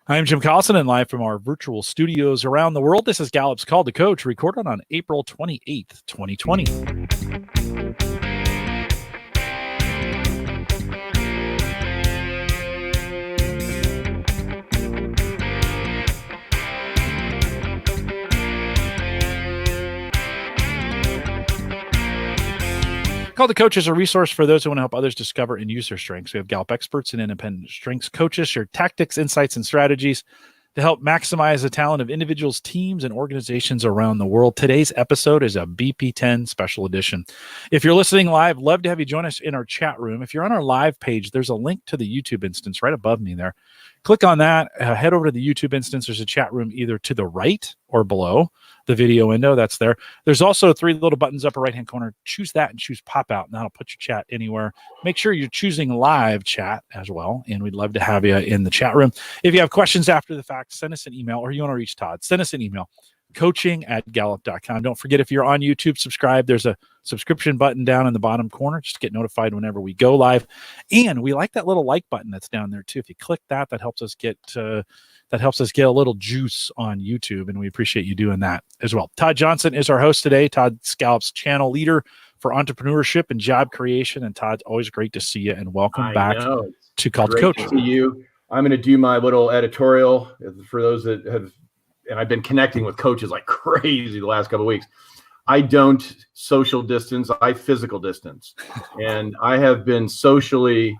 I'm Jim Collison, and live from our virtual studios around the world, this is Gallup's Call to Coach, recorded on April 28th, 2020. Call to Coach is a resource for those who want to help others discover and use their strengths. We have Gallup experts and independent strengths coaches share tactics, insights, and strategies to help maximize the talent of individuals, teams, and organizations around the world. Today's episode is a BP10 special edition. If you're listening live, love to have you join us in our chat room. If you're on our live page, there's a link to the YouTube instance right above me there. Click on that, head over to the YouTube instance. There's a chat room either to the right or below the video window. That's there. There's also 3 little buttons upper right-hand corner. Choose that and choose pop out, and that'll put your chat anywhere. Make sure you're choosing live chat as well, and we'd love to have you in the chat room. If you have questions after the fact, send us an email, or you want to reach Todd, send us an email, coaching@gallup.com. Don't forget, if you're on YouTube, subscribe. There's a subscription button down in the bottom corner. Just get notified whenever we go live. And we like that little like button that's down there too. If you click that, that helps us get a little juice on YouTube, and we appreciate you doing that as well. Todd Johnson is our host today. Todd's Gallup's channel leader for entrepreneurship and job creation. And Todd, always great to see you, and welcome back to Call to Coach. Great to see you. I'm going to do my little editorial for those that have, and I've been connecting with coaches like crazy the last couple of weeks. I don't social distance, I physical distance. And I have been socially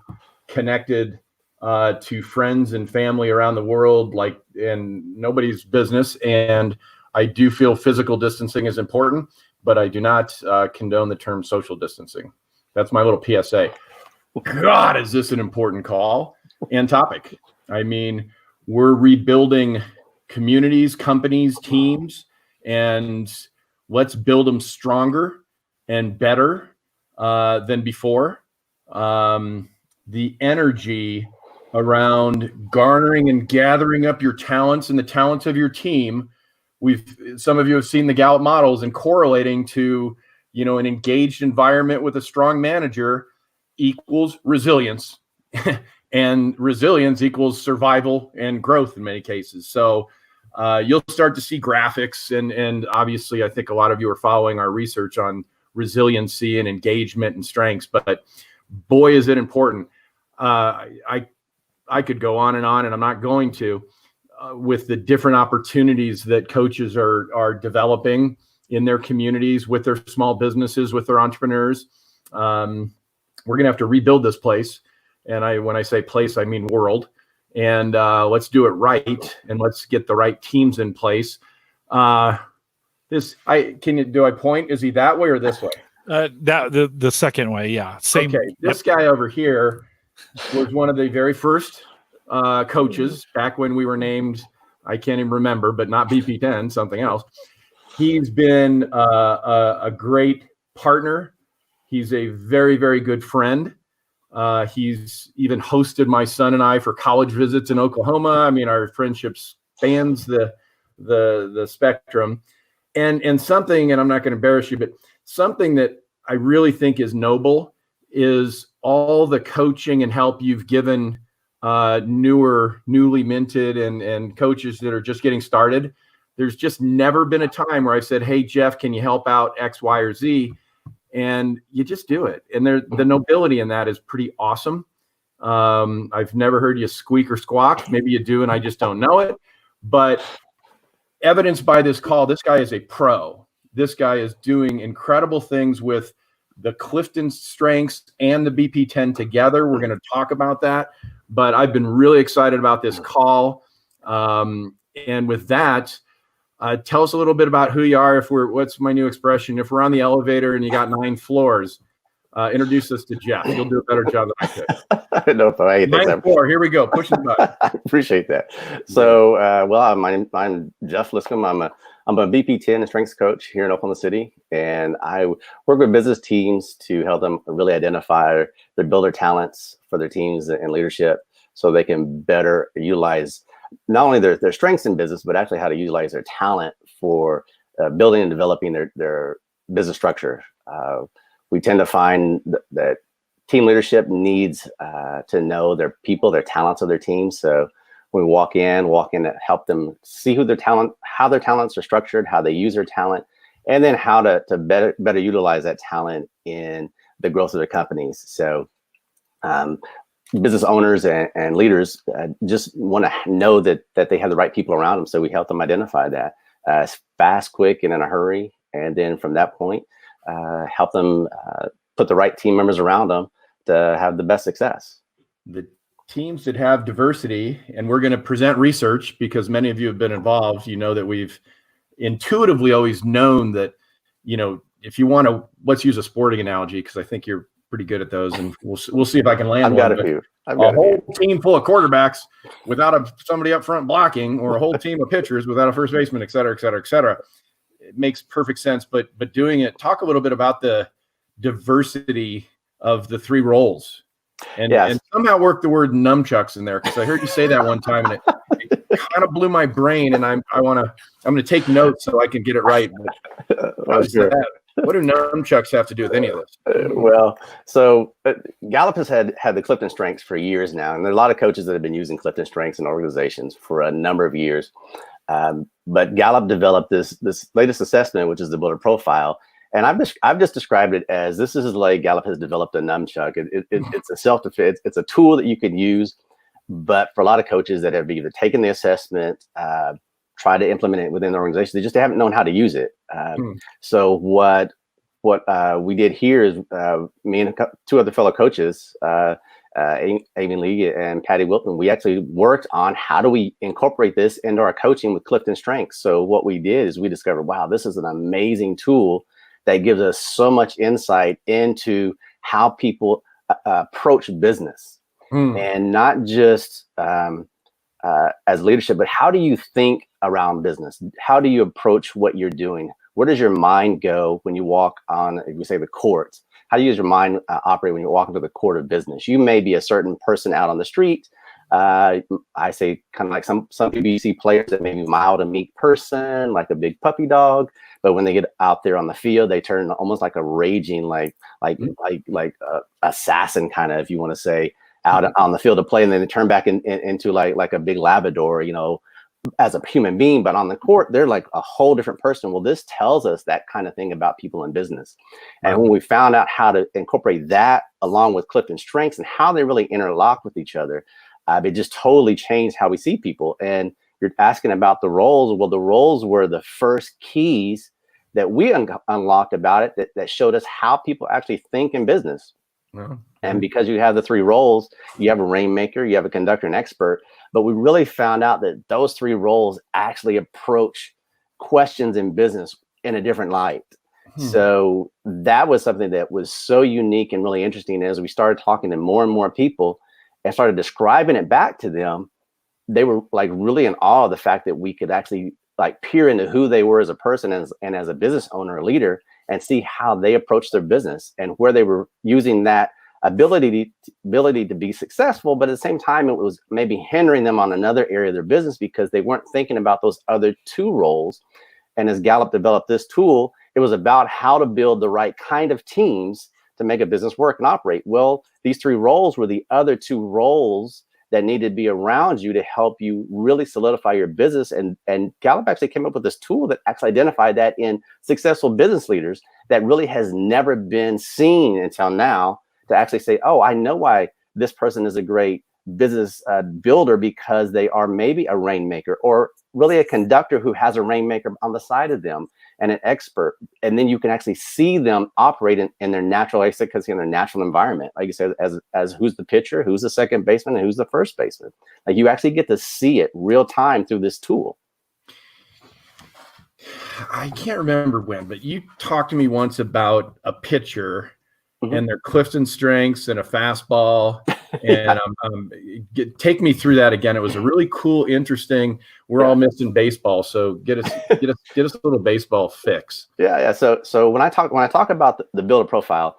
connected to friends and family around the world, and nobody's business. And I do feel physical distancing is important, but I do not condone the term social distancing. That's my little PSA. God, is this an important call and topic? I mean, we're rebuilding communities, companies, teams, and let's build them stronger and better than before. The energy around garnering and gathering up your talents and the talents of your team. Some of you have seen the Gallup models, and correlating to, an engaged environment with a strong manager equals resilience, and resilience equals survival and growth in many cases. So you'll start to see graphics, and obviously I think a lot of you are following our research on resiliency and engagement and strengths, but boy, is it important. I could go on, and I'm not going to, with the different opportunities that coaches are developing in their communities, with their small businesses, with their entrepreneurs. We're going to have to rebuild this place. And when I say place, I mean world. And let's do it right, and let's get the right teams in place. Do I point? Is he that way or this way? The second way, yeah. Same. Okay, this guy over here was one of the very first coaches back when we were named, I can't even remember, but not BP10, something else. He's been a great partner. He's a very, very good friend. He's even hosted my son and I for college visits in Oklahoma. I mean, our friendship spans the spectrum. And something, and I'm not going to embarrass you, but something that I really think is noble is all the coaching and help you've given newly minted and coaches that are just getting started. There's just never been a time where I said, hey, Jeff, can you help out X, Y, or Z? And you just do it. And the nobility in that is pretty awesome. I've never heard you squeak or squawk. Maybe you do, and I just don't know it. But evidenced by this call, this guy is a pro. This guy is doing incredible things with the CliftonStrengths and the BP10 together. We're going to talk about that. But I've been really excited about this call. And with that, tell us a little bit about who you are. What's my new expression? If we're on the elevator and you got 9 floors, introduce us to Jeff. You'll do a better job than I could. I don't know if I 9 floor. Here we go. Push the button. I appreciate that. So, I'm Jeff Liscum. I'm a BP10 and strengths coach here in Oklahoma City, and I work with business teams to help them really identify build their talents for their teams and leadership, so they can better utilize not only their strengths in business, but actually how to utilize their talent for building and developing their business structure. We tend to find that team leadership needs to know their people, their talents of their team. So When we walk in to help them see how their talents are structured, how they use their talent, and then how to better utilize that talent in the growth of their companies. So business owners and leaders just want to know that they have the right people around them. So we help them identify that fast, quick, and in a hurry. And then from that point, help them put the right team members around them to have the best success. The teams that have diversity, and we're going to present research because many of you have been involved, you know that we've intuitively always known that, you know, if you want to, let's use a sporting analogy, because I think you're pretty good at those, and we'll see if I can land one. I've got a whole team full of quarterbacks without somebody up front blocking, or a whole team of pitchers without a first baseman, et cetera, et cetera, et cetera. It makes perfect sense. But doing it, talk a little bit about the diversity of the three roles, and somehow work the word nunchucks in there, because I heard you say that one time, and it kind of blew my brain, and I'm going to take notes so I can get it right. What do nunchucks have to do with any of this? Well, so Gallup has had the CliftonStrengths for years now, and there are a lot of coaches that have been using CliftonStrengths in organizations for a number of years. But Gallup developed this latest assessment, which is the builder profile, and I've just described it as this is like Gallup has developed a nunchuck. It's a self-defense. It's a tool that you can use, but for a lot of coaches that have either taken the assessment, try to implement it within the organization, they just haven't known how to use it. So what we did here is me and two other fellow coaches, Amy Lee and Patty Wilton, we actually worked on how do we incorporate this into our coaching with CliftonStrengths. So what we did is we discovered, wow, this is an amazing tool that gives us so much insight into how people approach business, and not just as leadership, but how do you think around business? How do you approach what you're doing? Where does your mind go when you walk on, if we say, the court? How do you use your mind operate when you walk into the court of business? You may be a certain person out on the street. I say kind of like some BBC players that may be mild and meek person, like a big puppy dog. But when they get out there on the field, they turn almost like a raging, like assassin kind of, if you want to say, out on the field of play, and then they turn back into like a big Labrador, you know, as a human being. But on the court, they're like a whole different person. Well, this tells us that kind of thing about people in business. And when we found out how to incorporate that along with CliftonStrengths and how they really interlock with each other, it just totally changed how we see people. And you're asking about the roles. Well, the roles were the first keys that we unlocked about it that showed us how people actually think in business. And because you have the three roles, you have a rainmaker, you have a conductor, and expert. But we really found out that those three roles actually approach questions in business in a different light. So that was something that was so unique and really interesting. As we started talking to more and more people and started describing it back to them, they were like really in awe of the fact that we could actually like peer into who they were as a person and as a business owner or leader, and see how they approach their business and where they were using that ability to be successful, but at the same time, it was maybe hindering them on another area of their business because they weren't thinking about those other two roles. And as Gallup developed this tool, it was about how to build the right kind of teams to make a business work and operate. Well, these three roles were the other two roles that needed to be around you to help you really solidify your business. And Gallup actually came up with this tool that actually identified that in successful business leaders that really has never been seen until now, to actually say, oh, I know why this person is a great business builder, because they are maybe a rainmaker, or really a conductor who has a rainmaker on the side of them, and an expert. And then you can actually see them operate in their natural, like I said, in their natural environment. Like you said, as who's the pitcher, who's the second baseman, and who's the first baseman. Like you actually get to see it real time through this tool. I can't remember when, but you talked to me once about a pitcher and their CliftonStrengths and a fastball. And take me through that again. It was a really cool, interesting. We're all missing baseball, so get us a little baseball fix. Yeah. So when I talk about the builder profile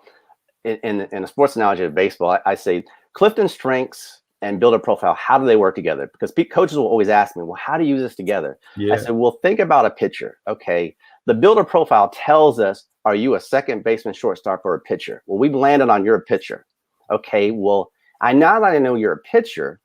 in a sports analogy of baseball, I say CliftonStrengths and builder profile. How do they work together? Because coaches will always ask me, well, how do you use this together? I said, well, think about a pitcher. Okay, the builder profile tells us, are you a second baseman, shortstop, or a pitcher? Well, we've landed on you're a pitcher. Okay, well, now that I know you're a pitcher,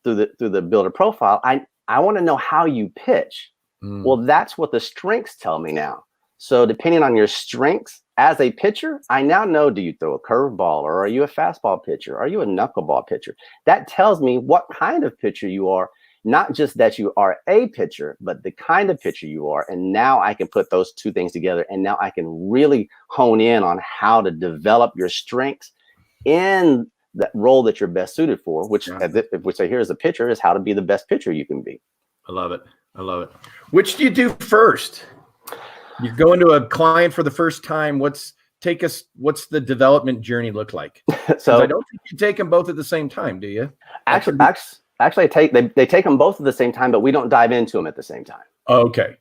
through the builder profile, I want to know how you pitch. Well, that's what the strengths tell me now. So depending on your strengths as a pitcher, I now know, do you throw a curveball, or are you a fastball pitcher? Are you a knuckleball pitcher? That tells me what kind of pitcher you are, not just that you are a pitcher, but the kind of pitcher you are. And now I can put those two things together, and now I can really hone in on how to develop your strengths in that role that you're best suited for, which I hear as a pitcher is how to be the best pitcher you can be. I love it. I love it. Which do you do first? You go into a client for the first time. What's the development journey look like? So I don't think you take them both at the same time, do you? Actually, they take them both at the same time, but we don't dive into them at the same time. Okay.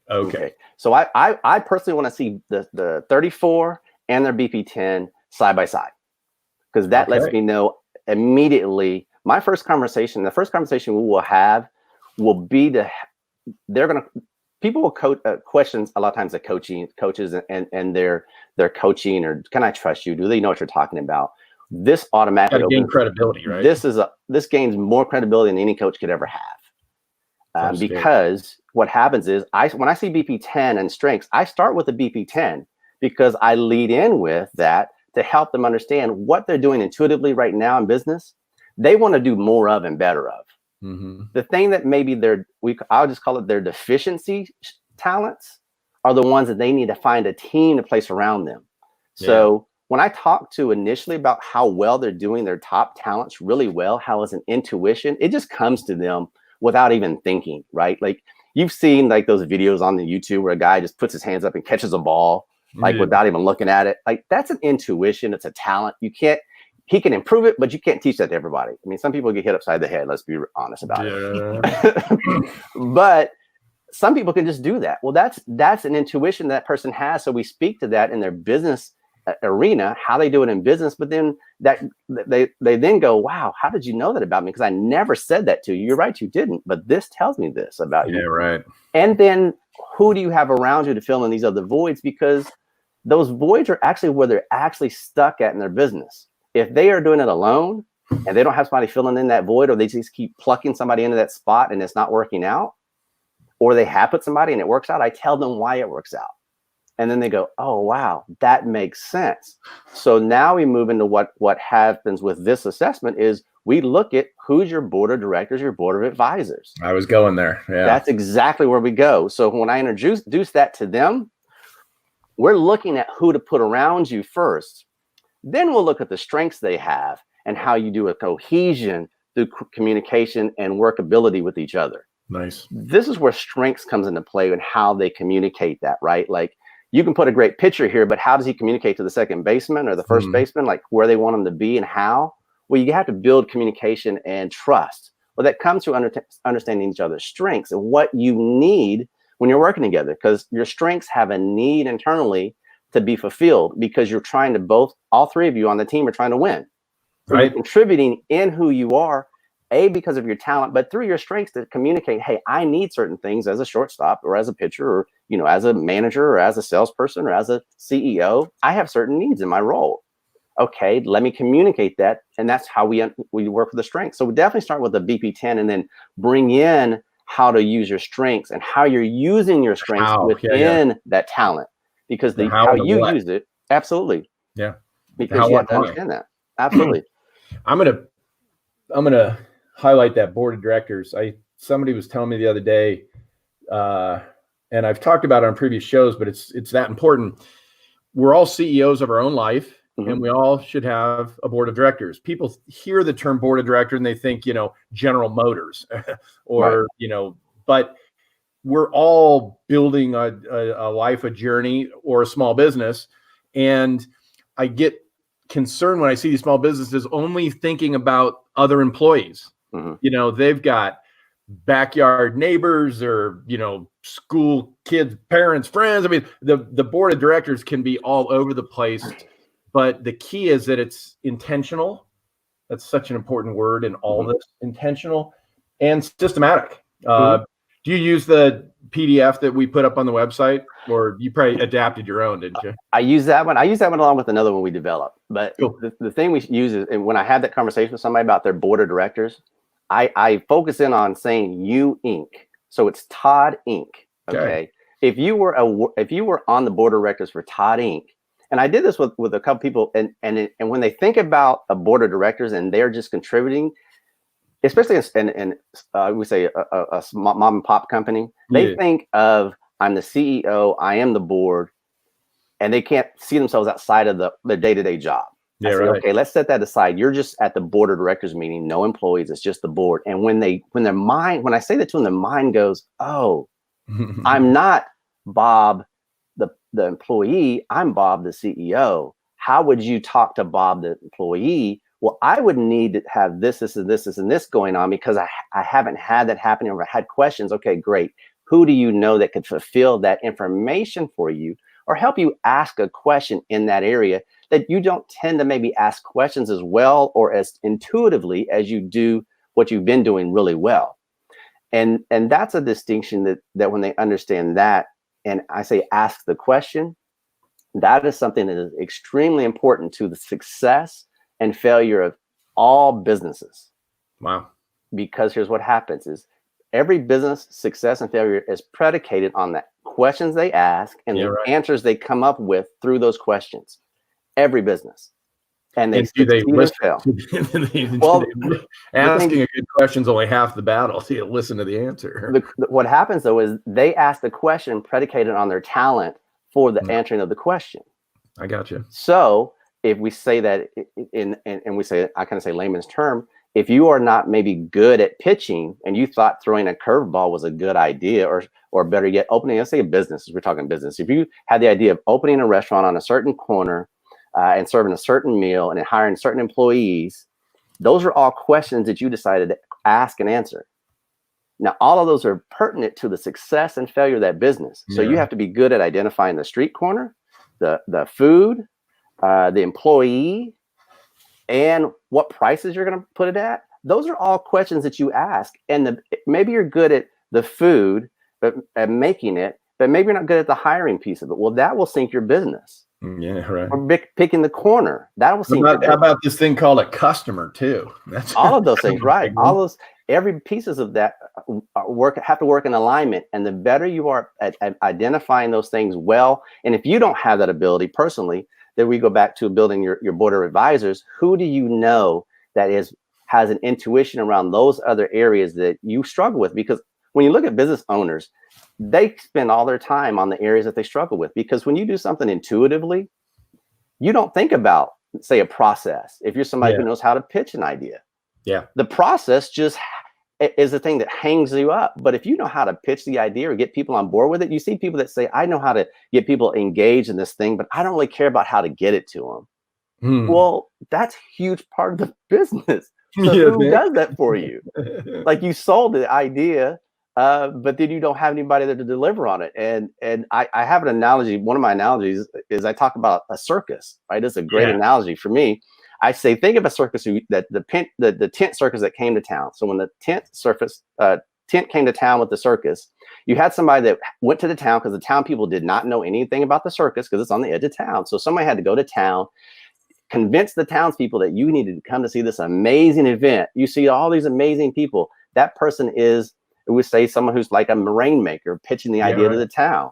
So I personally want to see the 34 and their BP10 side by side, because that lets me know immediately. The first conversation we will have will be people will questions a lot of times the coaches and their coaching, or can I trust you? Do they know what you're talking about? This automatically gain credibility, right? This gains more credibility than any coach could ever have. Because what happens is when I see BP10 and strengths, I start with the BP10 because I lead in with that to help them understand what they're doing intuitively right now in business. They want to do more of and better of. The thing that maybe I'll just call it their deficiency talents are the ones that they need to find a team to place around them. So when I talk to initially about how well they're doing their top talents really well, how is an intuition, it just comes to them without even thinking, right? Like you've seen like those videos on the YouTube where a guy just puts his hands up and catches a ball, like without even looking at it. Like that's an intuition. It's a talent. He can improve it, but you can't teach that to everybody. I mean, some people get hit upside the head. Let's be honest about it. But some people can just do that. Well, that's an intuition that person has. So we speak to that in their business arena, how they do it in business. But then they then go, wow, how did you know that about me? Because I never said that to you. You're right, you didn't. But this tells me this about you. Yeah, right. And then who do you have around you to fill in these other voids? Because those voids are actually where they're actually stuck at in their business. If they are doing it alone and they don't have somebody filling in that void, or they just keep plucking somebody into that spot and it's not working out, or they have put somebody and it works out, I tell them why it works out. And then they go, oh, wow, that makes sense. So now we move into what happens with this assessment is we look at who's your board of directors, your board of advisors. I was going there. Yeah. That's exactly where we go. So when I introduce that to them, we're looking at who to put around you first. Then we'll look at the strengths they have and how you do a cohesion through communication and workability with each other. Nice. This is where strengths comes into play and how they communicate that, right? Like you can put a great pitcher here, but how does he communicate to the second baseman or the first baseman, like where they want him to be and how? Well, you have to build communication and trust. Well, that comes through understanding each other's strengths and what you need when you're working together, because your strengths have a need internally to be fulfilled, because you're trying to all three of you on the team are trying to win. So right. You're contributing in who you are, because of your talent, but through your strengths to communicate, hey, I need certain things as a shortstop or as a pitcher or, as a manager or as a salesperson or as a CEO, I have certain needs in my role. Okay, let me communicate that. And that's how we work with the strengths. So we definitely start with the BP10 and then bring in how to use your strengths and how you're using your strengths within that talent. Because how you use it, absolutely. Yeah. Because you have to understand that. Absolutely. I'm gonna highlight that board of directors. Somebody was telling me the other day, and I've talked about it on previous shows, but it's that important. We're all CEOs of our own life, and we all should have a board of directors. People hear the term board of director and they think, General Motors or, right. But we're all building a life, a journey, or a small business. And I get concerned when I see these small businesses only thinking about other employees. They've got backyard neighbors or, school kids, parents, friends. I mean, the board of directors can be all over the place, but the key is that it's intentional. That's such an important word in all this, intentional and systematic. Do you use the PDF that we put up on the website, or you probably adapted your own, didn't you? I use that one. I use that one along with another one we developed. But cool. the thing we use is, and when I had that conversation with somebody about their board of directors, I focus in on saying you Inc. So it's Todd Inc. Okay. If you were on the board of directors for Todd Inc. And I did this with a couple people, and when they think about a board of directors and they're just contributing, especially in we say a small mom and pop company, they think of, I'm the CEO, I am the board, and they can't see themselves outside of their day-to-day job. Yeah, I say, right. okay, let's set that aside. You're just at the board of directors meeting, no employees, it's just the board. And when I say that to them, their mind goes, oh, I'm not Bob, the employee, I'm Bob, the CEO. How would you talk to Bob, the employee? Well, I would need to have this, and this going on because I haven't had that happen or had questions. Okay, great. Who do you know that could fulfill that information for you or help you ask a question in that area that you don't tend to maybe ask questions as well or as intuitively as you do what you've been doing really well. And that's a distinction that when they understand that, and I say ask the question, that is something that is extremely important to the success and failure of all businesses. Wow. Because here's what happens is every business success and failure is predicated on the questions they ask and the answers they come up with through those questions. Every business. And they listen? fail. Asking a good question is only half the battle. So you listen to the answer. What happens though is they ask the question predicated on their talent for the answering of the question. I got you. So if we say that and we say, I kind of say layman's term, if you are not maybe good at pitching and you thought throwing a curveball was a good idea, or better yet, opening, let's say a business, we're talking business. If you had the idea of opening a restaurant on a certain corner and serving a certain meal and hiring certain employees, those are all questions that you decided to ask and answer. Now, all of those are pertinent to the success and failure of that business. So you have to be good at identifying the street corner, the food, the employee, and what prices you're going to put it at. Those are all questions that you ask. And maybe you're good at the food, but at making it, but maybe you're not good at the hiring piece of it. Well, that will sink your business. Yeah, right. Or picking the corner, that will sink. How about this thing called a customer too? That's all of those things, right? All those, every pieces of that have to work in alignment. And the better you are at identifying those things well, and if you don't have that ability personally, then we go back to building your board of advisors. Who do you know that has an intuition around those other areas that you struggle with? Because when you look at business owners, they spend all their time on the areas that they struggle with. Because when you do something intuitively, you don't think about, say, a process. If you're somebody who knows how to pitch an idea, the process just is the thing that hangs you up. But if you know how to pitch the idea or get people on board with it, you see people that say, I know how to get people engaged in this thing, but I don't really care about how to get it to them. Well, that's a huge part of the business. So who does that for you? Like, you sold the idea, but then you don't have anybody there to deliver on it. And I have an analogy. One of my analogies is I talk about a circus, right? It's a great analogy for me. I say, think of a circus the tent circus that came to town. So when the tent came to town with the circus, you had somebody that went to the town because the town people did not know anything about the circus because it's on the edge of town. So somebody had to go to town, convince the townspeople that you needed to come to see this amazing event. You see all these amazing people. That person is, we say, someone who's like a rainmaker pitching the idea to the town.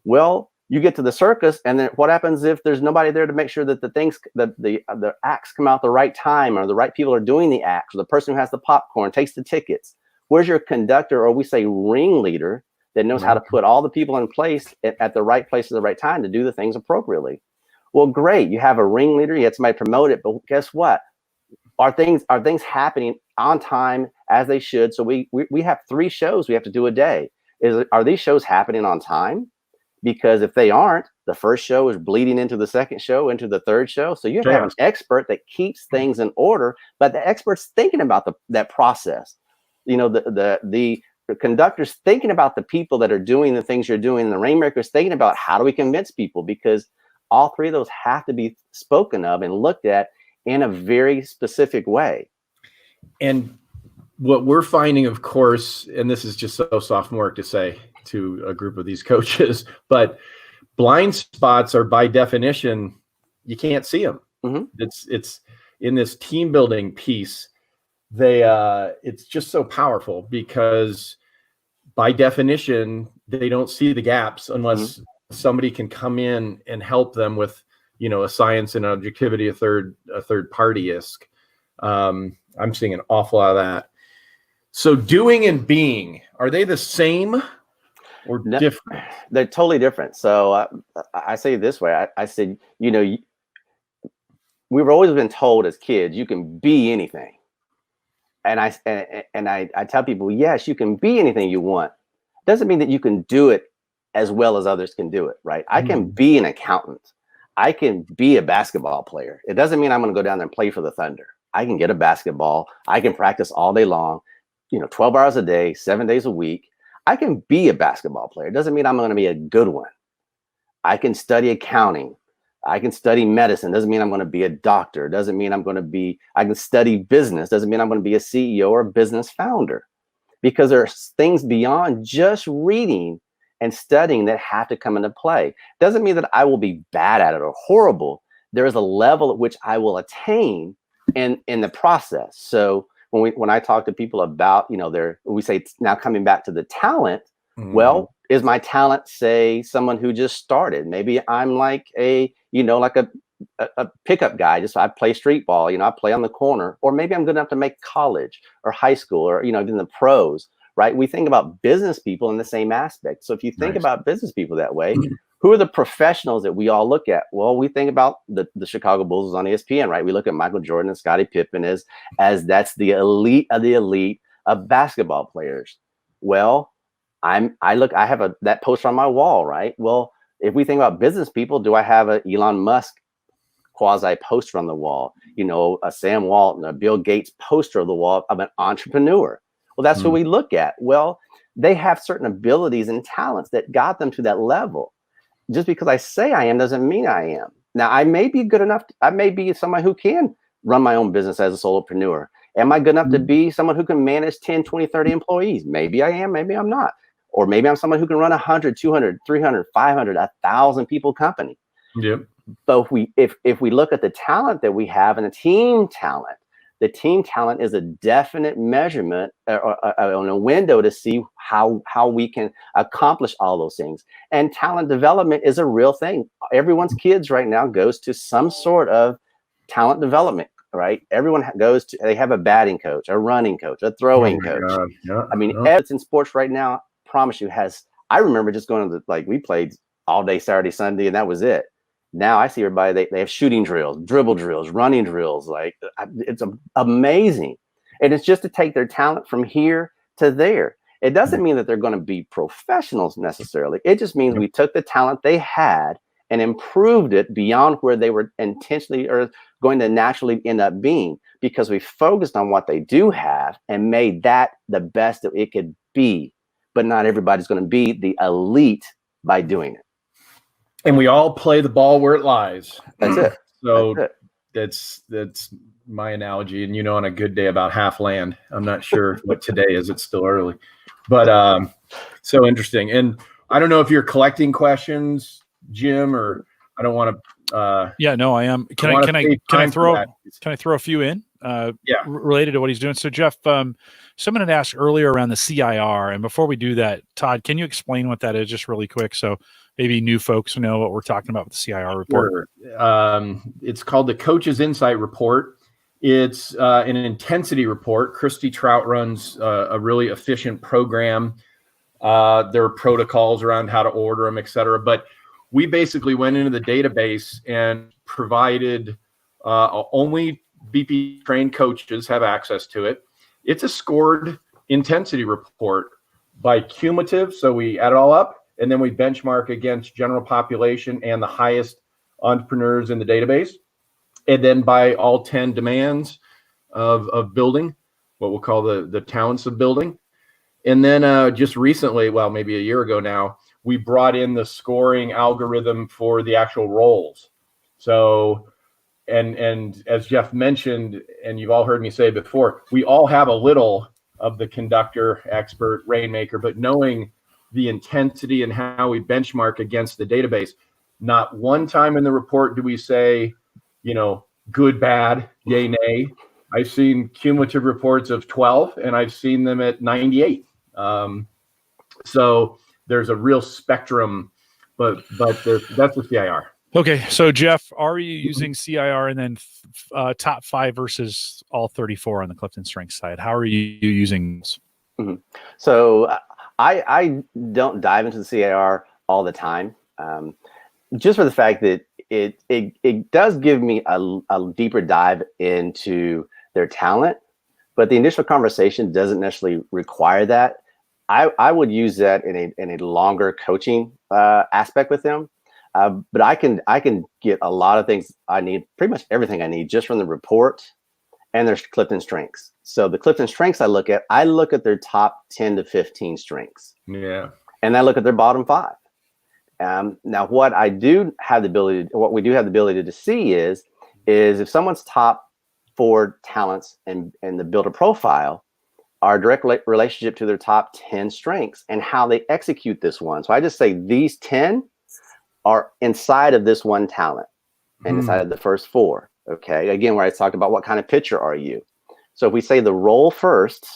Well, you get to the circus, and then what happens if there's nobody there to make sure that the acts come out the right time, or the right people are doing the acts, or the person who has the popcorn takes the tickets? Where's your conductor, or we say ringleader, that knows how to put all the people in place at the right place at the right time to do the things appropriately? Well, great. You have a ringleader, you had somebody promote it, but guess what? Are things happening on time as they should? So we have 3 shows we have to do a day. Are these shows happening on time? Because if they aren't, the first show is bleeding into the second show, into the third show. So you have to have an expert that keeps things in order, but the expert's thinking about that process. You know, the conductor's thinking about the people that are doing the things you're doing, and the rainmaker's thinking about how do we convince people, because all 3 of those have to be spoken of and looked at in a very specific way. And what we're finding, of course, and this is just so sophomoric to say to a group of these coaches, but blind spots are by definition, you can't see them. It's in this team building piece. it's just so powerful because by definition, they don't see the gaps unless somebody can come in and help them with, a science and objectivity, a third party-esque. I'm seeing an awful lot of that. So doing and being, are they the same or different? They're totally different. So I say it this way. I said, we've always been told as kids, you can be anything. And I tell people, yes, you can be anything you want. Doesn't mean that you can do it as well as others can do it, right? I can be an accountant. I can be a basketball player. It doesn't mean I'm going to go down there and play for the Thunder. I can get a basketball. I can practice all day long, 12 hours a day, 7 days a week. I can be a basketball player. It doesn't mean I'm going to be a good one. I can study accounting. I can study medicine. Doesn't mean I'm going to be a doctor. Doesn't mean I can study business. Doesn't mean I'm going to be a CEO or a business founder, because there are things beyond just reading and studying that have to come into play. Doesn't mean that I will be bad at it or horrible. There is a level at which I will attain in the process. So when I talk to people about, we say it's now coming back to the talent. Well, is my talent, say, someone who just started? Maybe I'm like a pickup guy. I play street ball, I play on the corner, or maybe I'm good enough to make college or high school or, even the pros, right? We think about business people in the same aspect. So if you think about business people that way, who are the professionals that we all look at? Well, we think about the Chicago Bulls on ESPN, right? We look at Michael Jordan and Scottie Pippen as that's the elite of the elite of basketball players. Well, I have that poster on my wall, right? Well, if we think about business people, do I have a Elon Musk quasi poster on the wall? A Sam Walton, a Bill Gates poster on the wall of an entrepreneur. Well, that's who we look at. Well, they have certain abilities and talents that got them to that level. Just because I say I am doesn't mean I am. Now, I may be good enough. I may be somebody who can run my own business as a solopreneur. Am I good enough to be someone who can manage 10, 20, 30 employees? Maybe I am, maybe I'm not. Or maybe I'm someone who can run 100, 200, 300, 500, 1,000 people company. Yep. But if we look at the talent that we have and the team talent is a definite measurement on a window to see how we can accomplish all those things. And talent development is a real thing. Everyone's kids right now goes to some sort of talent development, right? Everyone they have a batting coach, a running coach, a throwing coach. Yeah, I mean, it's in sports right now, promise you I remember just going to we played all day Saturday, Sunday, and that was it. Now I see everybody, they have shooting drills, dribble drills, running drills. It's amazing. And it's just to take their talent from here to there. It doesn't mean that they're going to be professionals necessarily. It just means we took the talent they had and improved it beyond where they were intentionally or going to naturally end up being, because we focused on what they do have and made that the best that it could be. But not everybody's going to be the elite by doing it. And we all play the ball where it lies. That's it. So that's my analogy. And on a good day, about half land. I'm not sure what today is. It's still early, but so interesting. And I don't know if you're collecting questions, Jim, or I don't want to. Yeah, no, I am. Can I throw a few in? Related to what he's doing. So Jeff, someone had asked earlier around the CIR, and before we do that, Todd, can you explain what that is just really quick? So maybe new folks know what we're talking about with the CIR report. Sure. It's called the Coach's Insight Report. It's an intensity report. Christy Trout runs a really efficient program. There are protocols around how to order them, et cetera. But we basically went into the database and provided only BP trained coaches have access to it. It's a scored intensity report by cumulative. So we add it all up, and then we benchmark against general population and the highest entrepreneurs in the database. And then by all 10 demands of building, what we'll call the talents of building. And then just recently, well, maybe a year ago now, we brought in the scoring algorithm for the actual roles. So, and as Jeff mentioned, and you've all heard me say before, we all have a little of the conductor, expert, rainmaker, but knowing the intensity and how we benchmark against the database, not one time in the report do we say, good, bad, yay, nay. I've seen cumulative reports of 12, and I've seen them at 98. So there's a real spectrum, but that's the CIR. Okay, so Jeff, are you using CIR and then top 5 versus all 34 on the CliftonStrengths side? How are you using this? Mm-hmm. So I don't dive into the CIR all the time, just for the fact that it does give me a deeper dive into their talent, but the initial conversation doesn't necessarily require that. I would use that in a longer coaching aspect with them. But I can get a lot of things I need, pretty much everything I need, just from the report and their CliftonStrengths. So the CliftonStrengths I look at their top 10 to 15 strengths. Yeah. And I look at their bottom 5. Now, what we do have the ability to see is if someone's top 4 talents and the build a profile are a direct relationship to their top 10 strengths and how they execute this one. So I just say these 10 are inside of this one talent and inside of the first 4. Okay. Again, where I talked about what kind of pitcher are you? So if we say the role first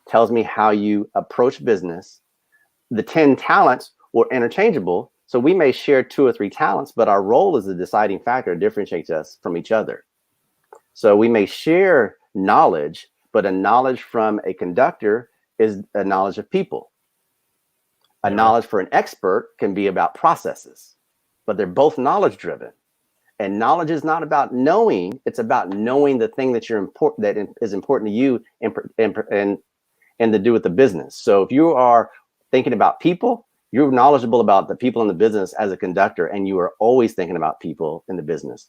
tells me how you approach business, the 10 talents were interchangeable. So we may share 2 or 3 talents, but our role is the deciding factor that differentiates us from each other. So we may share knowledge, but a knowledge from a conductor is a knowledge of people. A knowledge for an expert can be about processes, but they're both knowledge driven. And knowledge is not about knowing; it's about knowing the thing that is important to you and to do with the business. So if you are thinking about people, you're knowledgeable about the people in the business as a conductor, and you are always thinking about people in the business.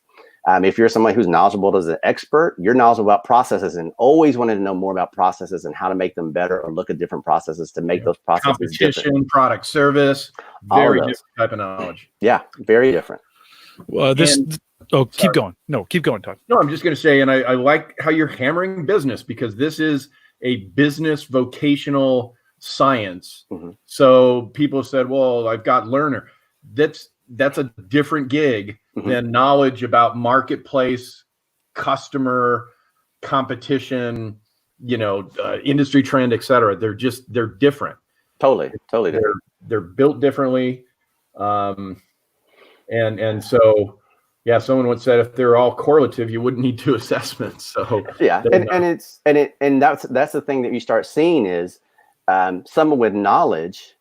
If you're somebody who's knowledgeable as an expert, you're knowledgeable about processes and always wanted to know more about processes and how to make them better or look at different processes to make those processes competition, different. Product, service, very different type of knowledge. Yeah, very different. Well, keep going. No, keep going, Todd. No, I'm just going to say, and I like how you're hammering business, because this is a business vocational science. Mm-hmm. So people said, well, I've got learner. That's a different gig than knowledge about marketplace, customer, competition, industry trend, et cetera. They're different. Totally different. They're built differently. And so, yeah, someone once said if they're all correlative, you wouldn't need 2 assessments. So yeah, and that's the thing that you start seeing is someone with knowledge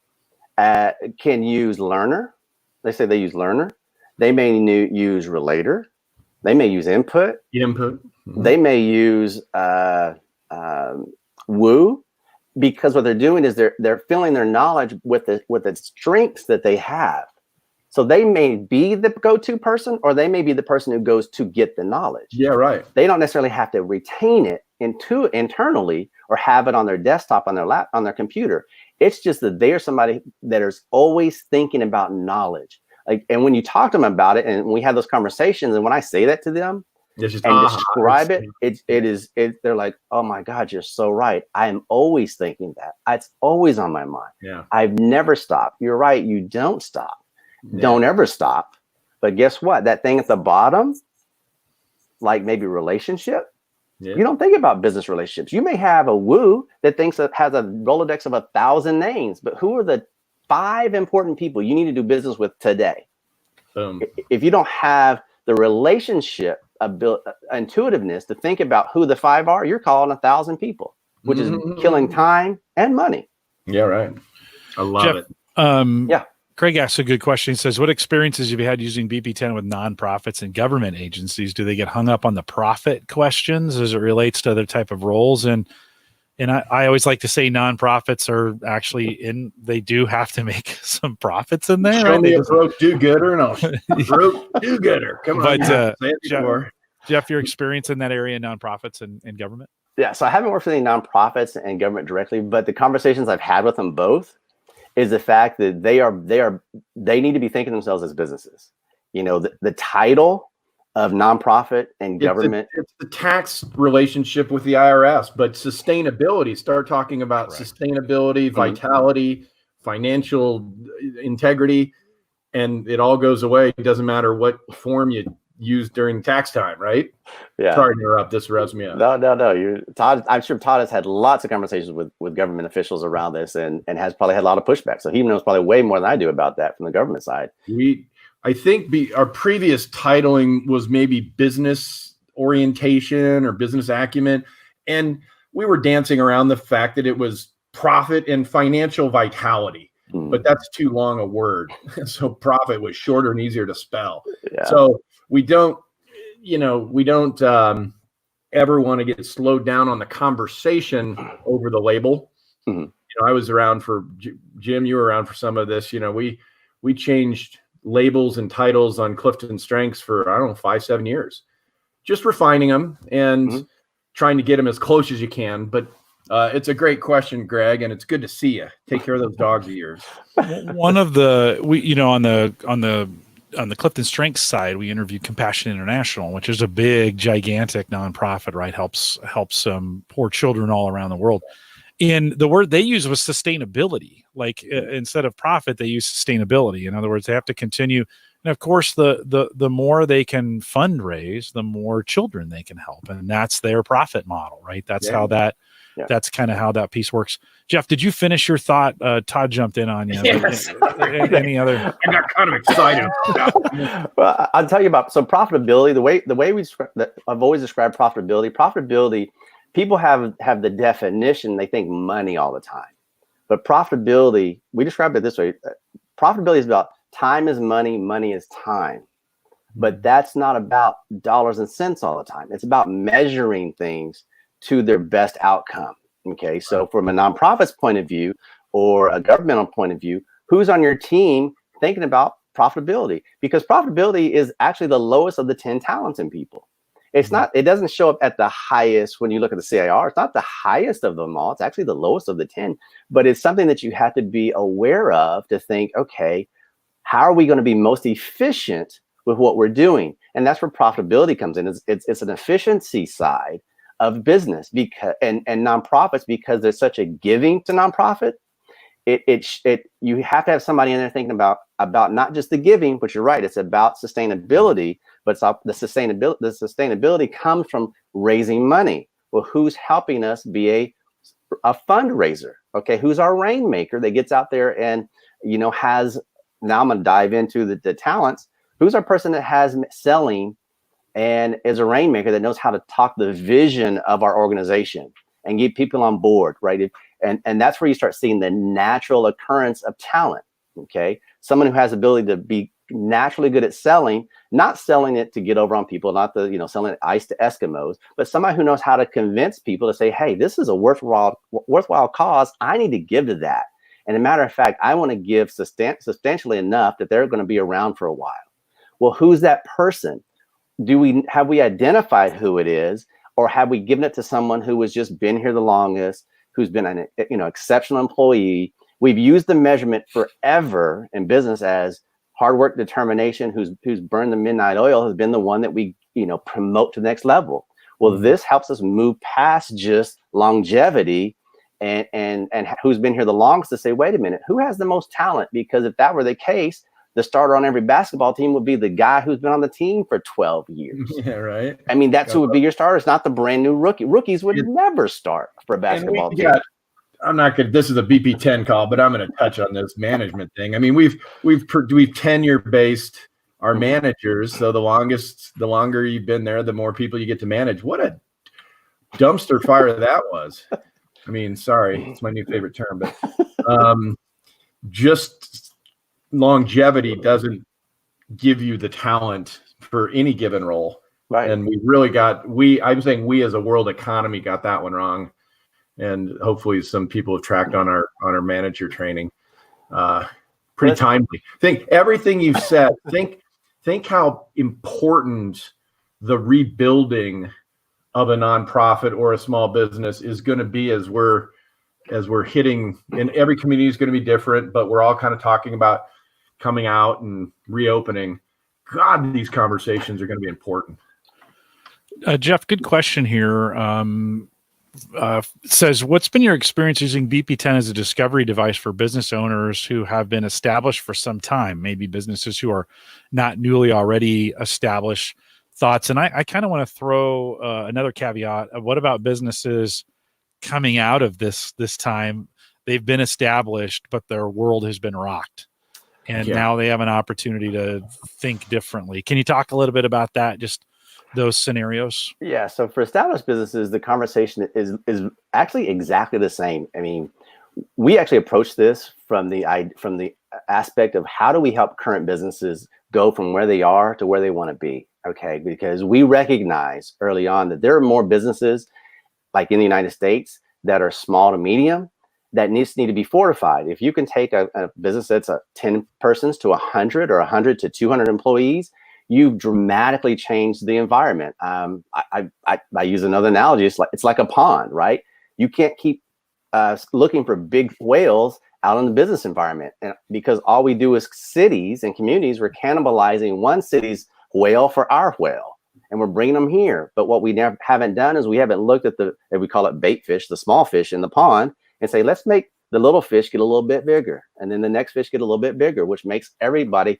can use learner. They say they use learner. They may use relator. They may use input. Mm-hmm. They may use woo, because what they're doing is they're filling their knowledge with the strengths that they have. So they may be the go-to person, or they may be the person who goes to get the knowledge. Yeah, right. They don't necessarily have to retain it internally or have it on their desktop, on their computer. It's just that they're somebody that is always thinking about knowledge. And when you talk to them about it, and we have those conversations, and when I say that to them describe it, they're like, oh my God, you're so right. I am always thinking that. It's always on my mind. Yeah. I've never stopped. You're right. You don't stop. Yeah. Don't ever stop. But guess what? That thing at the bottom, like maybe relationship, you don't think about business relationships. You may have a woo that has a Rolodex of 1,000 names, but who are the 5 important people you need to do business with today? Boom. If you don't have the relationship intuitiveness to think about who the 5 are, you're calling 1,000 people, which is killing time and money. Yeah, right. I love it. Yeah. Craig asks a good question. He says, what experiences have you had using BP10 with nonprofits and government agencies? Do they get hung up on the profit questions as it relates to other type of roles? And I always like to say nonprofits are actually they do have to make some profits in there. Show me a broke do-gooder and I'll broke do-gooder. Come on. But Jeff, your experience in that area, nonprofits and government? Yeah, so I haven't worked with any nonprofits and government directly, but the conversations I've had with them both is the fact that they need to be thinking themselves as businesses. The title of nonprofit and government. It's the tax relationship with the IRS, but sustainability. Start talking about sustainability, vitality, financial integrity, and it all goes away. It doesn't matter what form you used during tax time, right? Yeah. Sorry to interrupt. This resume up. No. Todd. I'm sure Todd has had lots of conversations with government officials around this, and has probably had a lot of pushback. So he knows probably way more than I do about that from the government side. I think our previous titling was maybe business orientation or business acumen, and we were dancing around the fact that it was profit and financial vitality, but that's too long a word. So profit was shorter and easier to spell. Yeah. So we don't ever want to get slowed down on the conversation over the label. I was around for Jim, you were around for some of this. We changed labels and titles on CliftonStrengths for, I don't know, 5-7 years, just refining them and trying to get them as close as you can. But it's a great question, Greg, and it's good to see you. Take care of those dogs of yours. One of the on the CliftonStrengths side, we interviewed Compassion International, which is a big, gigantic nonprofit, right? Helps poor children all around the world. And the word they use was sustainability. Like instead of profit, they use sustainability. In other words, they have to continue. And of course, the more they can fundraise, the more children they can help, and that's their profit model, right? That's how that. Yeah. That's kind of how that piece works. Jeff, did you finish your thought? Todd jumped in on you. Yes. Any other? I got kind of excited. Well, I'll tell you about profitability. The way I've always described profitability. Profitability, people have the definition. They think money all the time, but profitability, we describe it this way: profitability is about time is money, money is time. But that's not about dollars and cents all the time. It's about measuring things to their best outcome. Okay. So from a nonprofit's point of view or a governmental point of view, who's on your team thinking about profitability? Because profitability is actually the lowest of the 10 talents in people. It's not, it doesn't show up at the highest when you look at the CIR. It's not the highest of them all. It's actually the lowest of the 10, but it's something that you have to be aware of to think, okay, how are we going to be most efficient with what we're doing? And that's where profitability comes in. It's an efficiency side of business, because and nonprofits, because there's such a giving to nonprofit. You have to have somebody in there thinking about not just the giving, but you're right, it's about sustainability. But it's the sustainability comes from raising money. Well, who's helping us be a fundraiser? Okay, who's our rainmaker that gets out there and has, now I'm going to dive into the talents. Who's our person that has selling and is a rainmaker that knows how to talk the vision of our organization and get people on board, right? And that's where you start seeing the natural occurrence of talent. Okay, someone who has ability to be naturally good at selling, not selling it to get over on people, not selling ice to Eskimos, but somebody who knows how to convince people to say, hey, this is a worthwhile cause. I need to give to that. And a matter of fact, I want to give substantially enough that they're going to be around for a while. Well, who's that person? Have we identified who it is, or have we given it to someone who has just been here the longest, who's been an exceptional employee? We've used the measurement forever in business as hard work, determination. Who's burned the midnight oil has been the one that we promote to the next level. Well, this helps us move past just longevity and who's been here the longest to say, wait a minute, who has the most talent? Because if that were the case, the starter on every basketball team would be the guy who's been on the team for 12 years. Yeah, right. I mean, that's who would be your starter. It's not the brand new rookie. Rookies would never start for a basketball team. I'm not going to, this is a BP10 call, but I'm going to touch on this management thing. I mean, we've tenure based our managers. So the longer you've been there, the more people you get to manage. What a dumpster fire that was. I mean, sorry, it's my new favorite term, but just longevity doesn't give you the talent for any given role. Right. And I'm saying we as a world economy got that one wrong. And hopefully some people have tracked on our manager training. Pretty timely. Think everything you've said, think how important the rebuilding of a nonprofit or a small business is going to be as we're hitting, and every community is going to be different, but we're all kind of talking about coming out and reopening. God, these conversations are going to be important. Jeff, good question here. Says, what's been your experience using BP10 as a discovery device for business owners who have been established for some time, maybe businesses who are not newly already established? thoughts. And I kind of want to throw another caveat of what about businesses coming out of this time? They've been established, but their world has been rocked. And now they have an opportunity to think differently. Can you talk a little bit about that? Just those scenarios? Yeah. So for established businesses, the conversation is actually exactly the same. I mean, we actually approach this from the aspect of how do we help current businesses go from where they are to where they want to be. Okay. Because we recognize early on that there are more businesses like in the United States that are small to medium that need to be fortified. If you can take a business that's 10 persons to 100 or 100 to 200 employees, you've dramatically changed the environment. I use another analogy. It's like a pond, right? You can't keep looking for big whales out in the business environment, and because all we do is cities and communities, we're cannibalizing one city's whale for our whale, and we're bringing them here. But what we haven't done is we haven't looked at we call it bait fish, the small fish in the pond, and say, let's make the little fish get a little bit bigger, and then the next fish get a little bit bigger, which makes everybody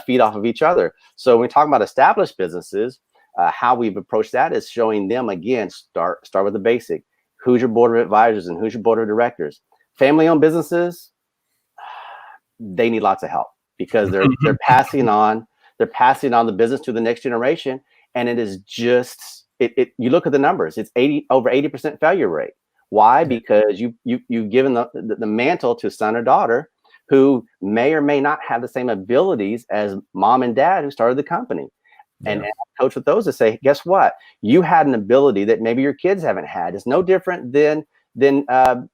feed off of each other. So when we talk about established businesses, how we've approached that is showing them, again, start with the basic. Who's your board of advisors and who's your board of directors? Family-owned businesses, they need lots of help because they're passing on the business to the next generation, and it is just you look at the numbers, it's over 80% failure rate. Why? Because you've given the mantle to son or daughter who may or may not have the same abilities as mom and dad who started the company. And I coach with those to say, guess what? You had an ability that maybe your kids haven't had. It's no different than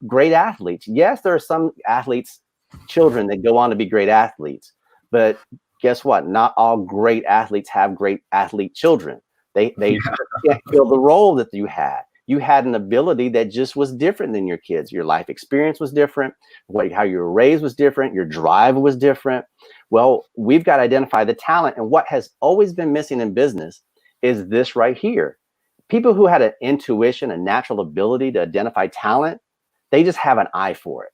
great athletes. Yes, there are some athletes, children that go on to be great athletes, but guess what? Not all great athletes have great athlete children. They can't fill the role that you had. You had an ability that just was different than your kids. Your life experience was different. How you were raised was different. Your drive was different. Well, we've got to identify the talent. And what has always been missing in business is this right here. People who had an intuition, a natural ability to identify talent, they just have an eye for it.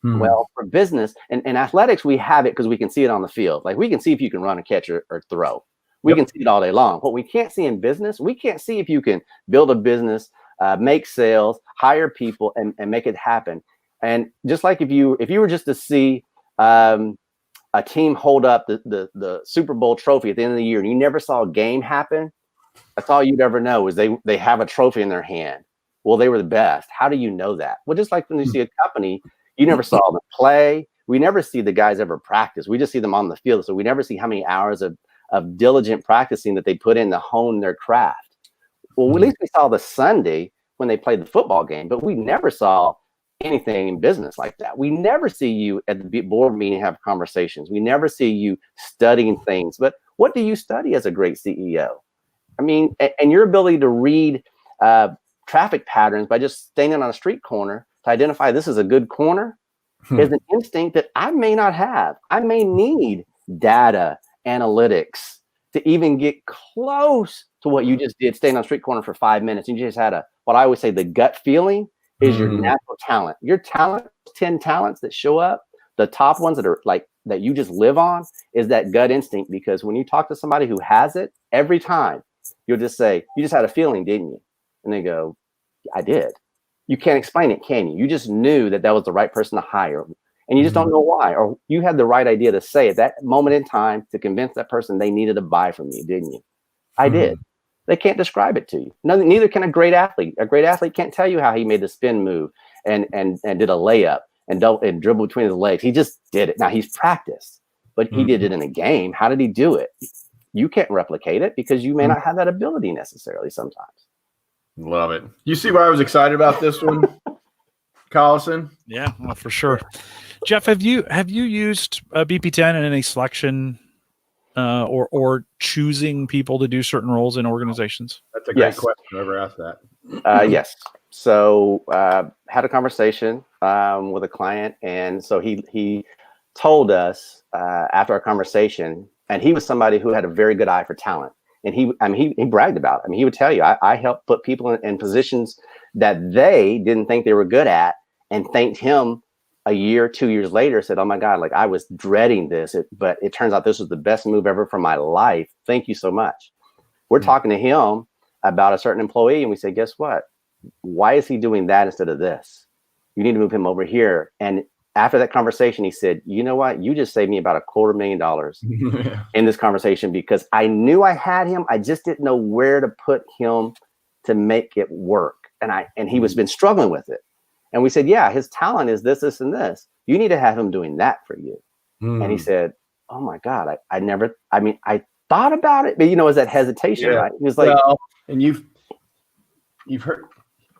Well, for business and athletics, we have it because we can see it on the field. Like we can see if you can run, or catch, or throw. We can see it all day long. What we can't see in business, we can't see if you can build a business, make sales, hire people, and make it happen. And just like if you were just to see a team hold up the Super Bowl trophy at the end of the year, and you never saw a game happen, that's all you'd ever know is they have a trophy in their hand. Well, they were the best. How do you know that? Well, just like when you see a company, you never saw them play. We never see the guys ever practice. We just see them on the field. So we never see how many hours of diligent practicing that they put in to hone their craft. Well, at least we saw the Sunday when they played the football game, but we never saw anything in business like that. We never see you at the board meeting have conversations. We never see you studying things. But what do you study as a great CEO? I mean, and your ability to read traffic patterns by just standing on a street corner to identify this is a good corner is an instinct that I may not have. I may need data analytics to even get close to what you just did, staying on a street corner for 5 minutes. And you just had what I always say, the gut feeling is your natural talent. Your talent, 10 talents that show up, the top ones that are like that you just live on is that gut instinct. Because when you talk to somebody who has it, every time you'll just say, you just had a feeling, didn't you? And they go, I did. You can't explain it, can you? You just knew that was the right person to hire. And you just don't know why, or you had the right idea to say at that moment in time to convince that person they needed to buy from you, didn't you? I did. They can't describe it to you. Neither can a great athlete. A great athlete can't tell you how he made the spin move and did a layup and dribbled between his legs. He just did it. Now he's practiced, but he did it in a game. How did he do it? You can't replicate it because you may not have that ability necessarily sometimes. Love it. You see why I was excited about this one, Collison? Yeah, well, for sure. Jeff, have you used BP10 in any selection or choosing people to do certain roles in organizations? That's a great question. Whoever asked that. Yes. So had a conversation with a client, and so he told us after our conversation, and he was somebody who had a very good eye for talent. And he bragged about it. I mean, he would tell you, I helped put people in positions that they didn't think they were good at, and thanked him a year, 2 years later, said, oh my God, like I was dreading this, but it turns out this was the best move ever for my life. Thank you so much. We're talking to him about a certain employee, and we say, guess what? Why is he doing that instead of this? You need to move him over here. And after that conversation, he said, you know what? You just saved me about $250,000 in this conversation, because I knew I had him. I just didn't know where to put him to make it work. And he was been struggling with it. And we said, yeah, his talent is this, this, and this. You need to have him doing that for you. And he said, oh my God, I thought about it, but it was that hesitation, right? He was like, well, and you've heard,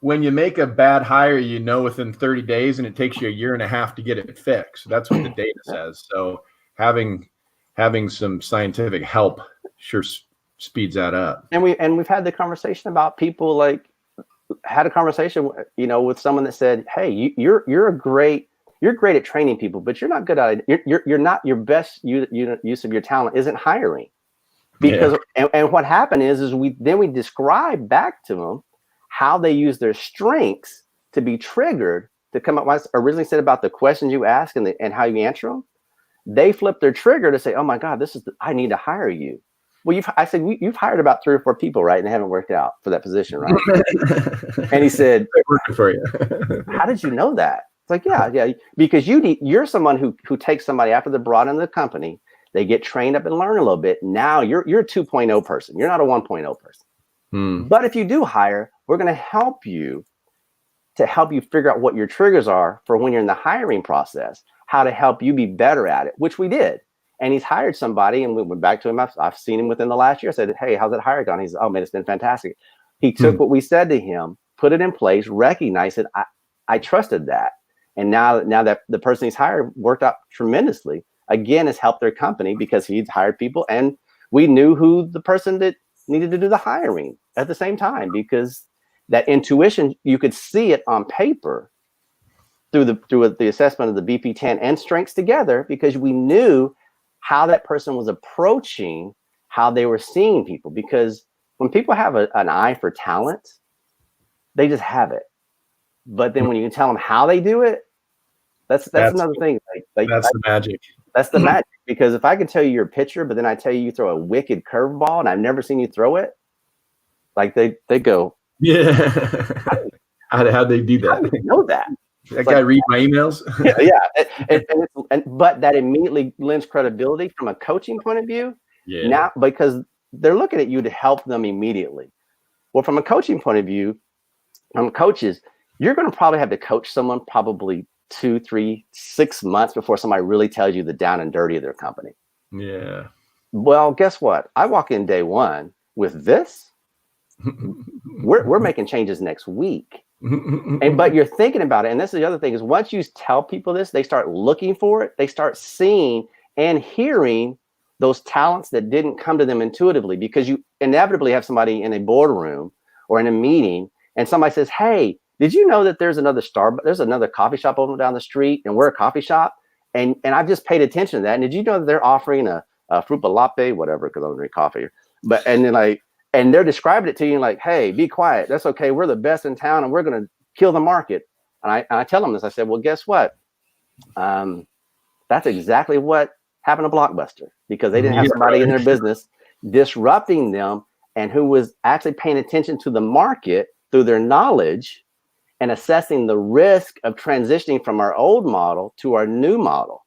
when you make a bad hire, within 30 days, and it takes you 1.5 years to get it fixed. That's what the data says. So having some scientific help sure speeds that up. And we've had the conversation about people, like, had a conversation, with someone that said, hey, you're great at training people, but you're not good at it. You're not, your best use of your talent isn't hiring. Because and what happened is we describe back to them how they use their strengths to be triggered to come up. When I originally said about the questions you ask and how you answer them, they flip their trigger to say, oh my God, I need to hire you. Well, you've hired about 3 or 4 people, right? And they haven't worked out for that position, right? And he said, working for you. How did you know that? It's like, yeah, because you're someone who takes somebody after they're brought into the company, they get trained up and learn a little bit. Now you're a 2.0 person. You're not a 1.0 person. But if you do hire, we're going to help you figure out what your triggers are for when you're in the hiring process, how to help you be better at it, which we did. And he's hired somebody, and we went back to him. I've seen him within the last year. I said, hey, how's that hire gone? He said, oh man, it's been fantastic. He took what we said to him, put it in place, recognized it. I trusted that. And now that the person he's hired worked out tremendously, again, has helped their company because he's hired people, and we knew who the person that needed to do the hiring at the same time, because that intuition, you could see it on paper through the assessment of the BP10 and strengths together, because we knew how that person was approaching, how they were seeing people. Because when people have an eye for talent, they just have it. But then when you can tell them how they do it, that's another thing. Like that's the magic. That's the magic. Because if I can tell you you're a pitcher, but then I tell you throw a wicked curveball and I've never seen you throw it, like they go, yeah. How'd they do that? How do you know that? That guy read my emails. yeah. But that immediately lends credibility from a coaching point of view. Yeah. Now, because they're looking at you to help them immediately. Well, from a coaching point of view, coaches, you're going to probably have to coach someone probably 2, 3, 6 months before somebody really tells you the down and dirty of their company. Yeah. Well, guess what? I walk in day one with this. We're making changes next week. But you're thinking about it. And this is the other thing, is once you tell people this, they start looking for it. They start seeing and hearing those talents that didn't come to them intuitively, because you inevitably have somebody in a boardroom or in a meeting and somebody says, hey, did you know that there's another there's another coffee shop over down the street and we're a coffee shop? And I've just paid attention to that. And did you know that they're offering a fruit latte, whatever, because I don't drink coffee. And they're describing it to you like, hey, be quiet. That's okay. We're the best in town and we're going to kill the market. And I tell them this. I said, well, guess what? That's exactly what happened to Blockbuster, because they didn't have somebody in their business disrupting them and who was actually paying attention to the market through their knowledge and assessing the risk of transitioning from our old model to our new model.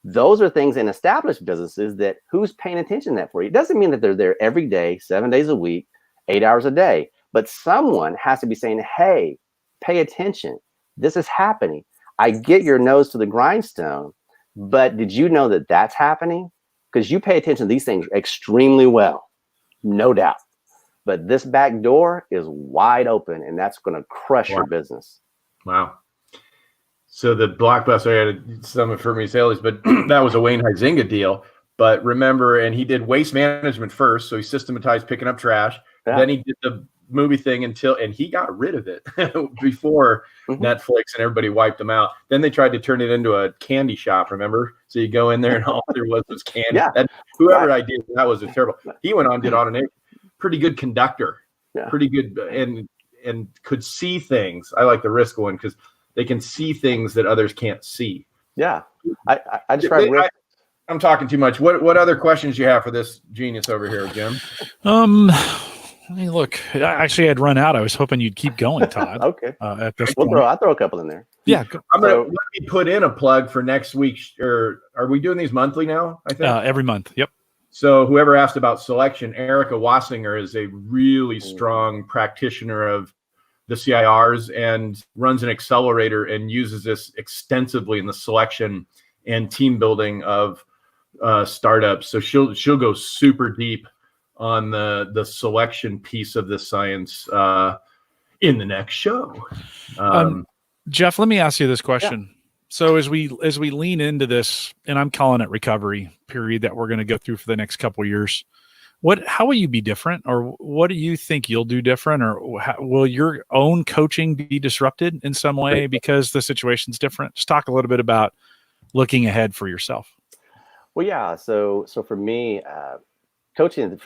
Those are things in established businesses that who's paying attention to that for you. It doesn't mean that they're there every day, 7 days a week, 8 hours a day, but someone has to be saying, hey, pay attention. This is happening. I get your nose to the grindstone, but did you know that that's happening? Because you pay attention to these things extremely well, no doubt. But this back door is wide open, and that's going to crush your business. Wow. So the Blockbuster, I had some for me sales, but that was a Wayne Huizinga deal. But remember, and he did waste management first, so he systematized picking up trash. Yeah. Then he did the movie thing and he got rid of it before Netflix and everybody wiped them out. Then they tried to turn it into a candy shop, remember? So you go in there and all there was candy. Yeah. And whoever idea that was terrible. He went on, did automation. Pretty good conductor, pretty good, and could see things. I like the Risk one because they can see things that others can't see. Yeah, I describe Risk. I'm talking too much. What other questions you have for this genius over here, Jim? I mean, look, actually, I'd run out. I was hoping you'd keep going, Todd. Okay. At this I'll point. throw a couple in there. Yeah. I'm gonna let me put in a plug for next week. Or are we doing these monthly now? I think every month. Yep. So whoever asked about selection, Erica Wassinger is a really strong practitioner of the CIRs and runs an accelerator and uses this extensively in the selection and team building of startups. So she'll go super deep on the selection piece of this science in the next show. Jeff, let me ask you this question. Yeah. So as we lean into this, and I'm calling it recovery period that we're going to go through for the next couple of years, how will you be different, or what do you think you'll do different, or will your own coaching be disrupted in some way because the situation's different? Just talk a little bit about looking ahead for yourself. Well, yeah. So for me, coaching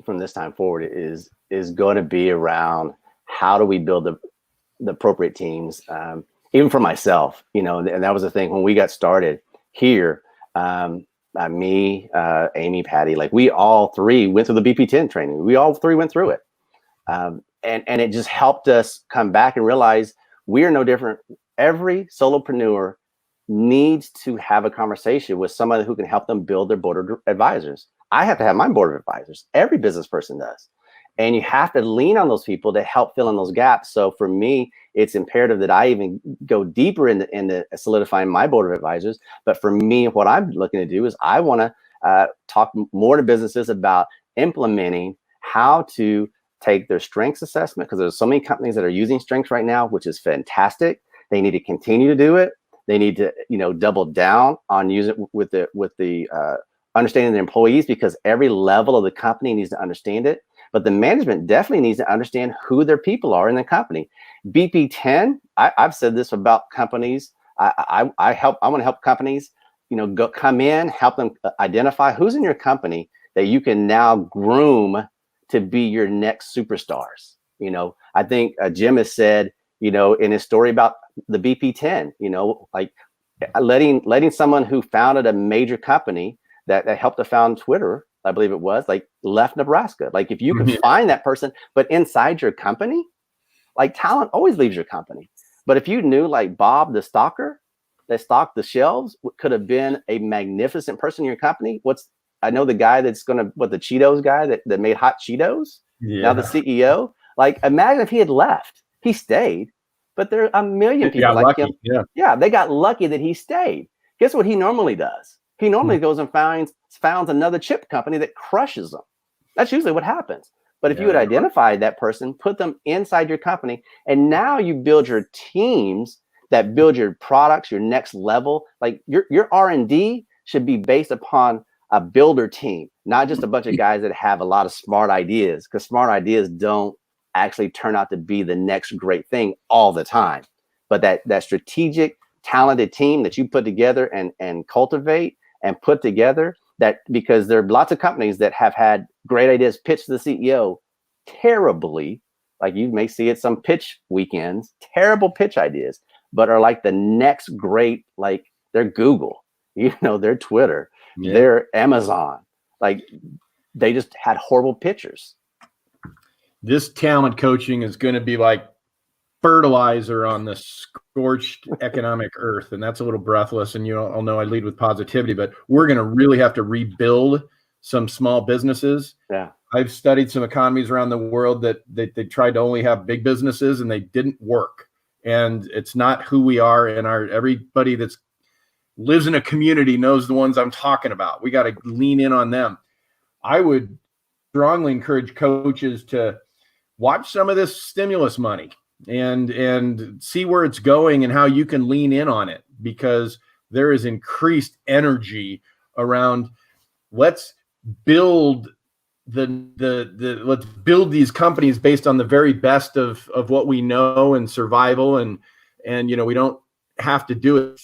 from this time forward is going to be around how do we build the appropriate teams. Even for myself, and that was the thing when we got started here. Me, Amy, Patty, like we all three went through the BP10 training. We all three went through it, and it just helped us come back and realize we are no different. Every solopreneur needs to have a conversation with somebody who can help them build their board of advisors. I have to have my board of advisors. Every business person does. And you have to lean on those people to help fill in those gaps. So for me, it's imperative that I even go deeper into solidifying my board of advisors. But for me, what I'm looking to do is I want to talk more to businesses about implementing how to take their strengths assessment, because there's so many companies that are using strengths right now, which is fantastic. They need to continue to do it. They need to, double down on using it with the understanding the employees, because every level of the company needs to understand it. But the management definitely needs to understand who their people are in the company. BP10, I've said this about companies. I want to help companies, come in, help them identify who's in your company that you can now groom to be your next superstars. I think Jim has said, in his story about the BP10, like letting someone who founded a major company that helped to found Twitter, I believe it was, like left Nebraska. Like if you can find that person, but inside your company, like talent always leaves your company. But if you knew like Bob, the stalker that stocked the shelves, could have been a magnificent person in your company. I know the guy that's the Cheetos guy that made hot Cheetos. Yeah. Now the CEO, like imagine if he had left, he stayed, but there are a million people like him. Yeah. They got lucky that he stayed. Guess what he normally does? He normally goes and founds another chip company that crushes them. That's usually what happens. But if you had identified that person, put them inside your company, and now you build your teams that build your products, your next level. Like your R&D should be based upon a builder team, not just a bunch of guys that have a lot of smart ideas, because smart ideas don't actually turn out to be the next great thing all the time. But that strategic, talented team that you put together and cultivate and put together, that because there are lots of companies that have had great ideas pitched to the CEO terribly, like you may see at some pitch weekends, terrible pitch ideas, but are like the next great, like they're Google, they're Twitter, they're Amazon. Like they just had horrible pitchers. This talent coaching is going to be like fertilizer on the scorched economic earth. And that's a little breathless. And you all know I lead with positivity, but we're going to really have to rebuild some small businesses. Yeah. I've studied some economies around the world that they tried to only have big businesses and they didn't work. And it's not who we are. And everybody that's lives in a community knows the ones I'm talking about. We got to lean in on them. I would strongly encourage coaches to watch some of this stimulus money and see where it's going and how you can lean in on it, because there is increased energy around let's build let's build these companies based on the very best of what we know and survival, and we don't have to do it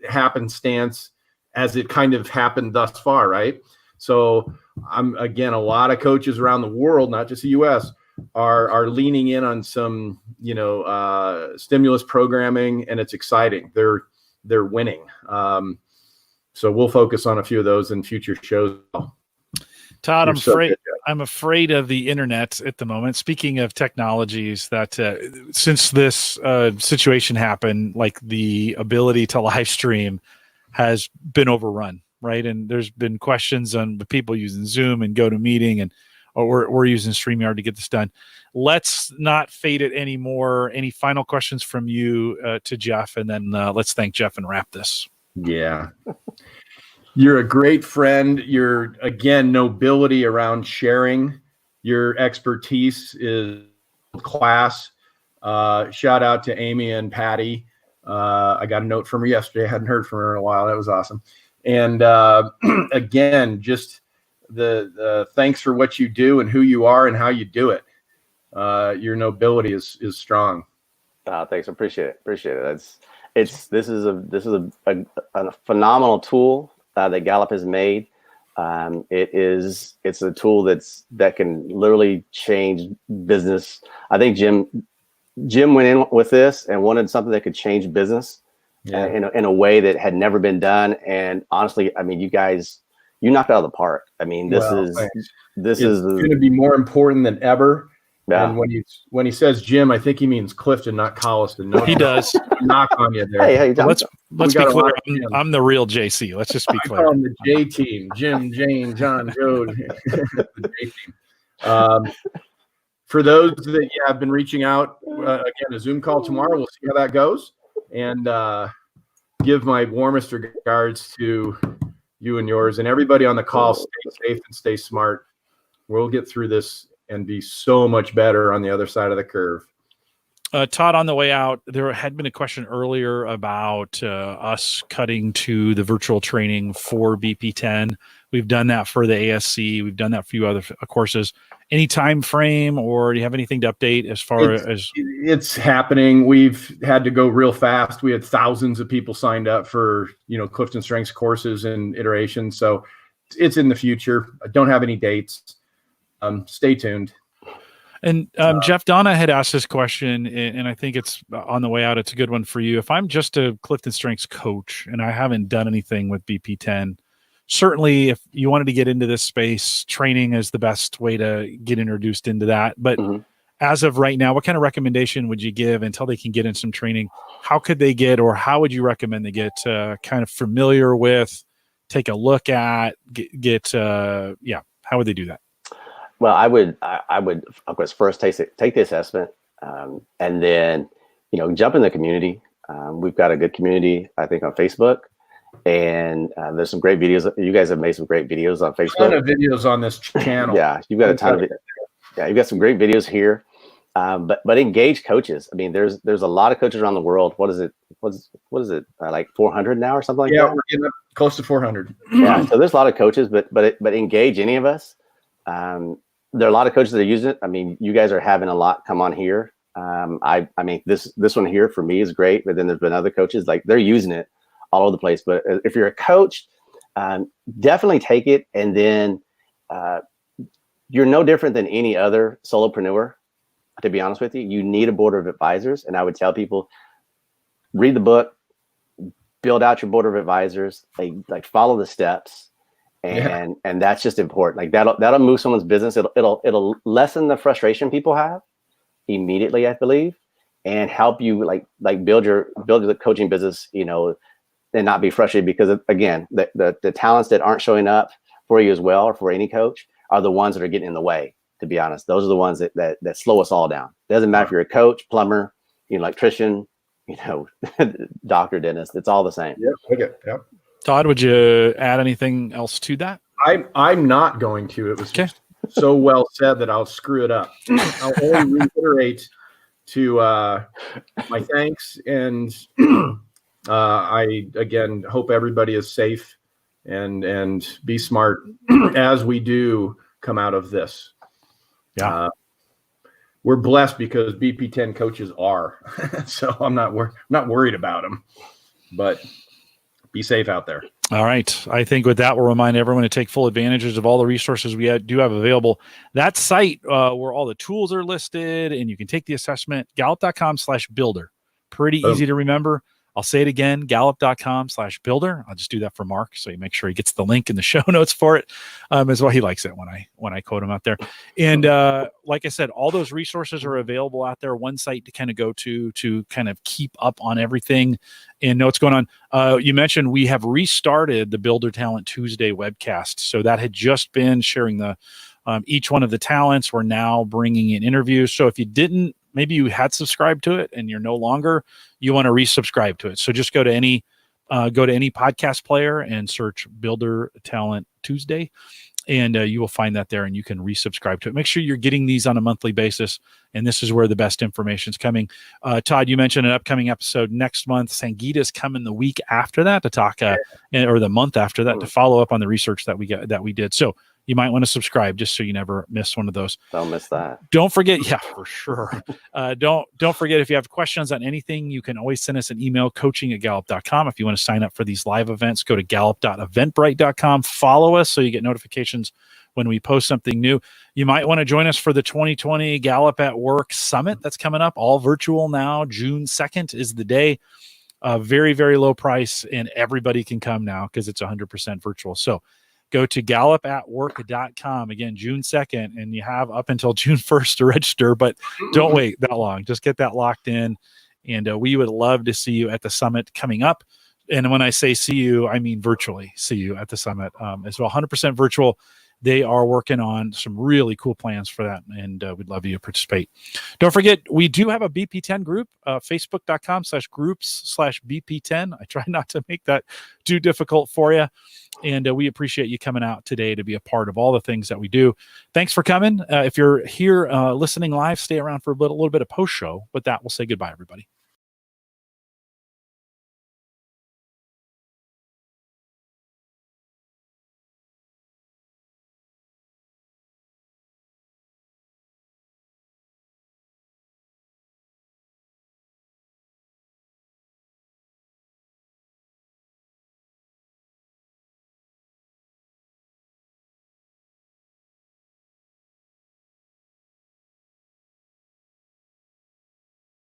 happenstance as it kind of happened thus far, right? So a lot of coaches around the world, not just the US, are leaning in on some stimulus programming, and it's exciting. They're winning. So we'll focus on a few of those in future shows. Todd, You're I'm afraid of the internet at the moment. Speaking of technologies, that since this situation happened, like the ability to live stream has been overrun, right? And there's been questions on the people using Zoom and GoToMeeting, and we're using StreamYard to get this done. Let's not fade it anymore. Any final questions from you to Jeff, and then let's thank Jeff and wrap this. Yeah. You're a great friend. You're, again, nobility around sharing. Your expertise is class. Shout out to Amy and Patty. I got a note from her yesterday. I hadn't heard from her in a while. That was awesome. And again, just the thanks for what you do and who you are and how you do it. Your nobility is strong. Thanks. Appreciate it. This is a phenomenal tool that Gallup has made. It's a tool that can literally change business. I think Jim went in with this and wanted something that could change business in a way that had never been done. And honestly, I mean, you knocked it out of the park. I mean, this is going to be more important than ever. Yeah. And when he says Jim, I think he means Clifton, not Colliston. No, he does. Knock on you there. Hey, let's be clear. I'm the real JC. Let's just be clear. I call him the J team: Jim, Jane, John, Joe. The J team. For those that have been reaching out, again, a Zoom call tomorrow. We'll see how that goes, and give my warmest regards to you and yours, and everybody on the call. Stay safe and stay smart. We'll get through this and be so much better on the other side of the curve. Todd, on the way out, there had been a question earlier about us cutting to the virtual training for BP10. We've done that for the ASC. We've done that for a few other courses. Any time frame, or do you have anything to update as far as? It's happening. We've had to go real fast. We had thousands of people signed up for, CliftonStrengths courses and iterations. So it's in the future. I don't have any dates. Stay tuned. And Jeff, Donna had asked this question, and I think it's on the way out. It's a good one for you. If I'm just a CliftonStrengths coach and I haven't done anything with BP10, certainly if you wanted to get into this space, training is the best way to get introduced into that. But as of right now, what kind of recommendation would you give until they can get in some training? How could they get, or how would you recommend they get kind of familiar with, take a look at, how would they do that? Well, I would, of course, first take the assessment, and then, jump in the community. We've got a good community, I think, on Facebook, and there's some great videos. You guys have made some great videos on Facebook. A ton of videos on this channel. Yeah, you've got a ton of it. Yeah, you've got some great videos here, but engage coaches. I mean, there's a lot of coaches around the world. What is it? Like 400 now or something like that? Yeah, we're getting up close to 400. Yeah, so there's a lot of coaches, but engage any of us. There are a lot of coaches that are using it. I mean, you guys are having a lot come on here. I mean, this one here for me is great, but then there's been other coaches, like, they're using it all over the place. But if you're a coach, definitely take it. And then you're no different than any other solopreneur, to be honest with you. You need a board of advisors. And I would tell people, read the book, build out your board of advisors, like follow the steps. And that's just important. Like that'll move someone's business. It'll lessen the frustration people have immediately, I believe, and help you like build the coaching business, and not be frustrated, because again, the talents that aren't showing up for you as well, or for any coach, are the ones that are getting in the way. To be honest, those are the ones that slow us all down. Doesn't matter if you're a coach, plumber, electrician, doctor, dentist. It's all the same. Yep. Todd, would you add anything else to that? I'm not going to. It was just so well said that I'll screw it up. I'll only reiterate to my thanks, and I again hope everybody is safe and be smart as we do come out of this. Yeah, we're blessed because BP10 coaches are, so I'm not worried about them, but be safe out there. All right. I think with that, we'll remind everyone to take full advantages of all the resources we do have available. That site where all the tools are listed and you can take the assessment, gallup.com/builder. Pretty easy to remember. I'll say it again, gallup.com/builder. I'll just do that for Mark, so you make sure he gets the link in the show notes for it as well. He likes it when I quote him out there. And like I said, all those resources are available out there. One site to kind of go to kind of keep up on everything and know what's going on. You mentioned we have restarted the Builder Talent Tuesday webcast. So that had just been sharing the each one of the talents. We're now bringing in interviews. So if you didn't, maybe you had subscribed to it and you're no longer, you want to resubscribe to it. So just go to any podcast player and search Builder Talent Tuesday, and you will find that there, and you can resubscribe to it. Make sure you're getting these on a monthly basis, and this is where the best information is coming. Todd, you mentioned an upcoming episode next month. Sangeeta's coming the week after that to talk, or the month after that, to follow up on the research that we did. So you might want to subscribe just so you never miss one of those. Don't miss that. Don't forget, yeah, for sure. Don't forget, if you have questions on anything, you can always send us an email, coaching@gallup.com. If you want to sign up for these live events, go to gallup.eventbrite.com. Follow us so you get notifications when we post something new. You might want to join us for the 2020 Gallup at Work Summit that's coming up, all virtual now. June 2nd is the day. Very, very low price, and everybody can come now because it's 100% virtual. So go to gallupatwork.com, again, June 2nd, and you have up until June 1st to register, but don't wait that long. Just get that locked in, and we would love to see you at the summit coming up. And when I say see you, I mean virtually see you at the summit as well. 100% virtual. They are working on some really cool plans for that, and we'd love you to participate. Don't forget, we do have a BP10 group, facebook.com/groups/BP10. I try not to make that too difficult for you, and we appreciate you coming out today to be a part of all the things that we do. Thanks for coming. If you're here listening live, stay around for a little bit of post-show. With that, we'll say goodbye, everybody.